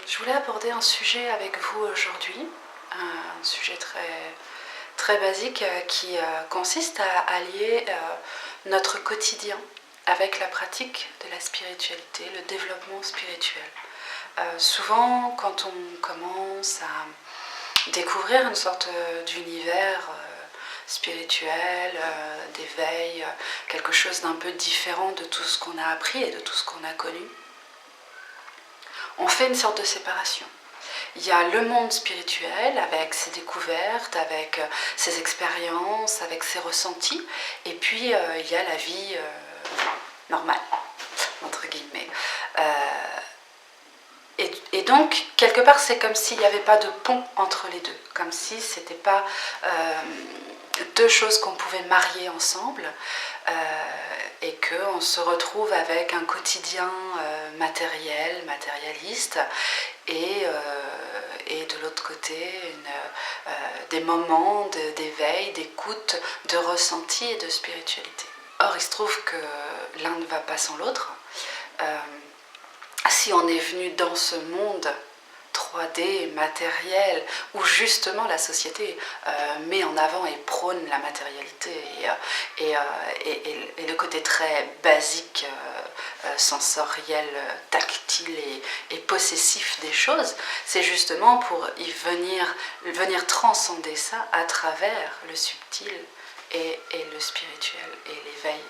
Je voulais aborder un sujet avec vous aujourd'hui, un sujet très basique qui consiste à allier notre quotidien avec la pratique de la spiritualité, le développement spirituel. Souvent, quand on commence à découvrir une sorte d'univers spirituel, d'éveil, quelque chose d'un peu différent de tout ce qu'on a appris et de tout ce qu'on a connu, on fait une sorte de séparation. Il y a le monde spirituel avec ses découvertes, avec ses expériences, avec ses ressentis, et puis il y a la vie normale, entre guillemets. Et donc, quelque part, c'est comme s'il n'y avait pas de pont entre les deux, comme si ce n'était pas deux choses qu'on pouvait marier ensemble, et qu'on se retrouve avec un quotidien matérialiste, et de l'autre côté des moments d'éveil, d'écoute, de ressenti et de spiritualité. Or, il se trouve que l'un ne va pas sans l'autre. Si on est venu dans ce monde 3D, matériel, où justement la société met en avant et prône la matérialité et le côté très basique, sensoriel, tactile et possessif des choses, c'est justement pour y venir transcender ça à travers le subtil et le spirituel et l'éveil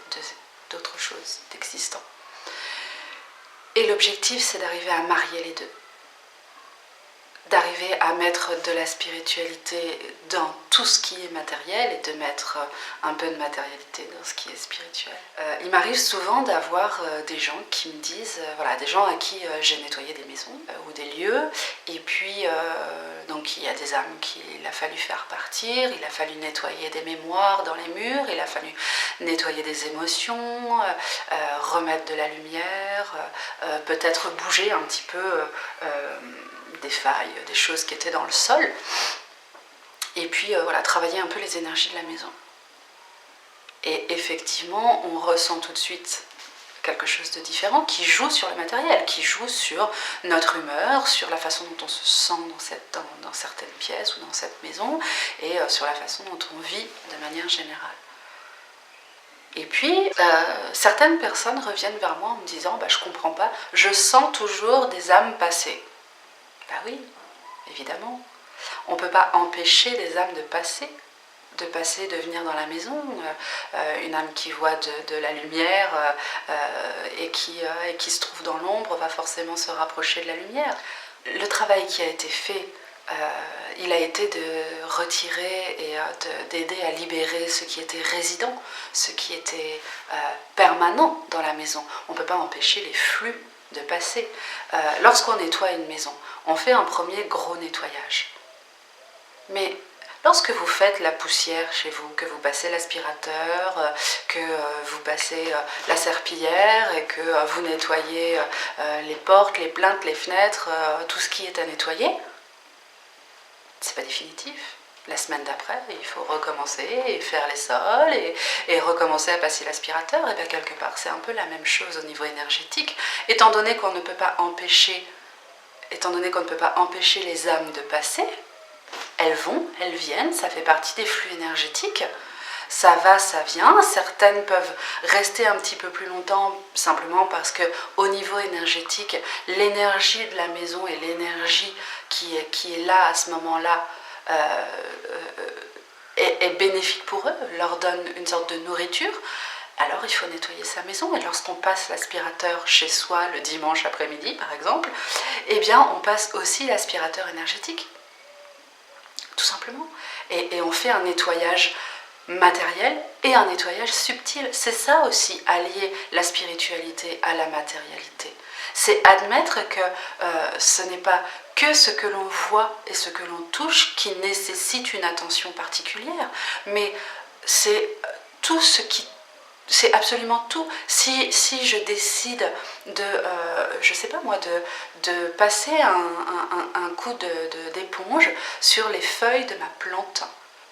d'autres choses, d'existant. Et l'objectif, c'est d'arriver à marier les deux. D'arriver à mettre de la spiritualité dans tout ce qui est matériel et de mettre un peu de matérialité dans ce qui est spirituel. Il m'arrive souvent d'avoir des gens qui me disent, voilà, des gens à qui j'ai nettoyé des maisons ou des lieux, et puis donc il y a des âmes qu'il a fallu faire partir, il a fallu nettoyer des mémoires dans les murs, il a fallu nettoyer des émotions, remettre de la lumière, peut-être bouger un petit peu des failles, des choses qui étaient dans le sol, et puis voilà, travailler un peu les énergies de la maison. Et effectivement, on ressent tout de suite quelque chose de différent qui joue sur le matériel, qui joue sur notre humeur, sur la façon dont on se sent dans certaines pièces ou dans cette maison, et sur la façon dont on vit de manière générale. Et puis, certaines personnes reviennent vers moi en me disant « je comprends pas, je sens toujours des âmes passées ». Ben oui, évidemment. On ne peut pas empêcher les âmes de passer, de venir dans la maison. Une âme qui voit de la lumière et qui se trouve dans l'ombre va forcément se rapprocher de la lumière. Le travail qui a été fait, il a été de retirer et d'aider à libérer ce qui était résident, ce qui était permanent dans la maison. On ne peut pas empêcher les flux de passer. Lorsqu'on nettoie une maison, on fait un premier gros nettoyage. Mais lorsque vous faites la poussière chez vous, que vous passez l'aspirateur, que vous passez la serpillière et que vous nettoyez les portes, les plinthes, les fenêtres, tout ce qui est à nettoyer, c'est pas définitif. La semaine d'après, il faut recommencer et faire les sols et recommencer à passer l'aspirateur. Et bien quelque part, c'est un peu la même chose au niveau énergétique, étant donné qu'on ne peut pas empêcher les âmes de passer. Elles vont, elles viennent, ça fait partie des flux énergétiques. Ça va, ça vient. Certaines peuvent rester un petit peu plus longtemps simplement parce que au niveau énergétique, l'énergie de la maison et l'énergie qui est là à ce moment-là est bénéfique pour eux, leur donne une sorte de nourriture. Alors il faut nettoyer sa maison, et lorsqu'on passe l'aspirateur chez soi le dimanche après-midi par exemple, eh bien on passe aussi l'aspirateur énergétique, tout simplement. Et on fait un nettoyage matériel et un nettoyage subtil. C'est ça aussi, allier la spiritualité à la matérialité. C'est admettre que ce n'est pas que ce que l'on voit et ce que l'on touche qui nécessite une attention particulière, mais c'est tout ce qui... C'est absolument tout. Si je décide je sais pas moi, de passer un coup d'éponge sur les feuilles de ma plante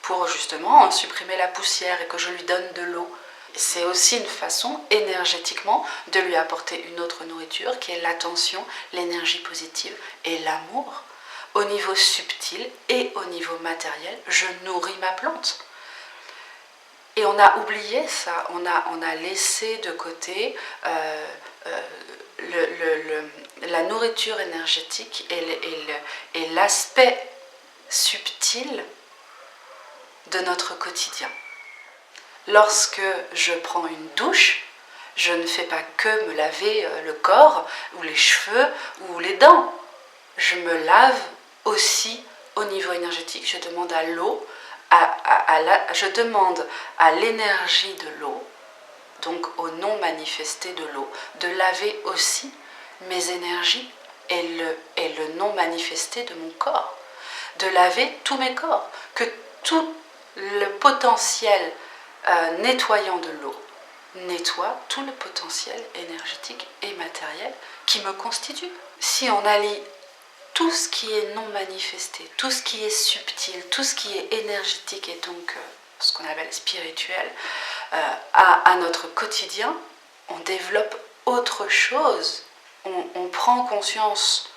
pour justement en supprimer la poussière et que je lui donne de l'eau, c'est aussi une façon énergétiquement de lui apporter une autre nourriture qui est l'attention, l'énergie positive et l'amour. Au niveau subtil et au niveau matériel, je nourris ma plante. Et on a oublié ça, on a laissé de côté la nourriture énergétique et l'aspect subtil de notre quotidien. Lorsque je prends une douche, je ne fais pas que me laver le corps ou les cheveux ou les dents. Je me lave aussi au niveau énergétique. Je demande à l'eau, je demande à l'énergie de l'eau, donc au non manifesté de l'eau, de laver aussi mes énergies et le non manifesté de mon corps. De laver tous mes corps, que tout le potentiel nettoyant de l'eau nettoie tout le potentiel énergétique et matériel qui me constitue. Si on allie tout ce qui est non manifesté, tout ce qui est subtil, tout ce qui est énergétique et donc ce qu'on appelle spirituel à notre quotidien, on développe autre chose. On prend conscience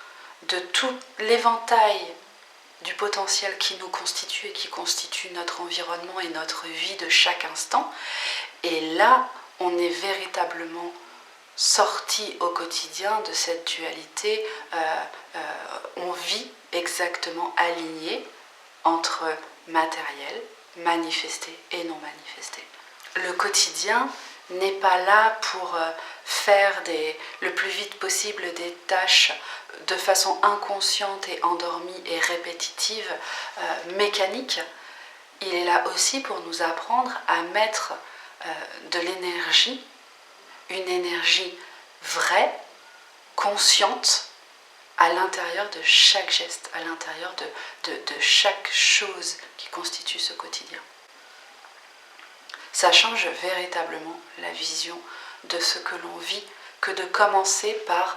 de tout l'éventail du potentiel qui nous constitue et qui constitue notre environnement et notre vie de chaque instant. Et là, on est véritablement sorti au quotidien de cette dualité. On vit exactement aligné entre matériel, manifesté et non manifesté. Le quotidien n'est pas là pour faire le plus vite possible des tâches de façon inconsciente et endormie et répétitive, mécanique. Il est là aussi pour nous apprendre à mettre de l'énergie, une énergie vraie, consciente, à l'intérieur de chaque geste, à l'intérieur de chaque chose qui constitue ce quotidien. Ça change véritablement la vision de ce que l'on vit, que de commencer par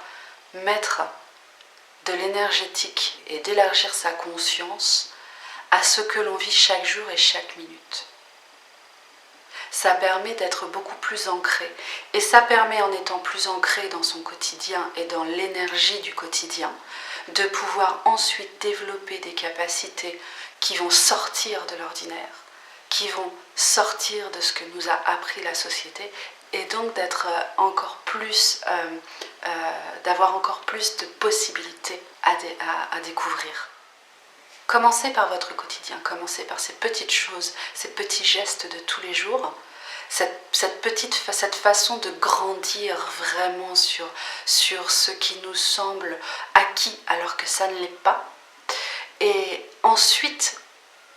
mettre de l'énergétique et d'élargir sa conscience à ce que l'on vit chaque jour et chaque minute. Ça permet d'être beaucoup plus ancré. Et ça permet, en étant plus ancré dans son quotidien et dans l'énergie du quotidien, de pouvoir ensuite développer des capacités qui vont sortir de l'ordinaire, qui vont sortir de ce que nous a appris la société, et donc d'être encore plus, d'avoir encore plus de possibilités à découvrir. Commencez par votre quotidien, commencez par ces petites choses, ces petits gestes de tous les jours, cette façon de grandir vraiment sur ce qui nous semble acquis alors que ça ne l'est pas. Et ensuite,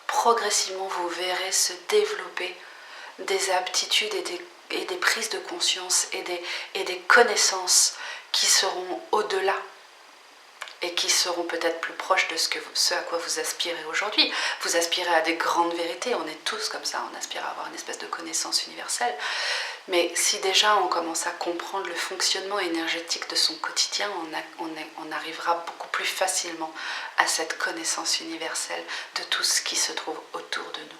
progressivement, vous verrez se développer des aptitudes et des prises de conscience et des connaissances qui seront au-delà et qui seront peut-être plus proches de ce à quoi vous aspirez aujourd'hui. Vous aspirez à des grandes vérités, on est tous comme ça, on aspire à avoir une espèce de connaissance universelle. Mais si déjà on commence à comprendre le fonctionnement énergétique de son quotidien, on arrivera beaucoup plus facilement à cette connaissance universelle de tout ce qui se trouve autour de nous.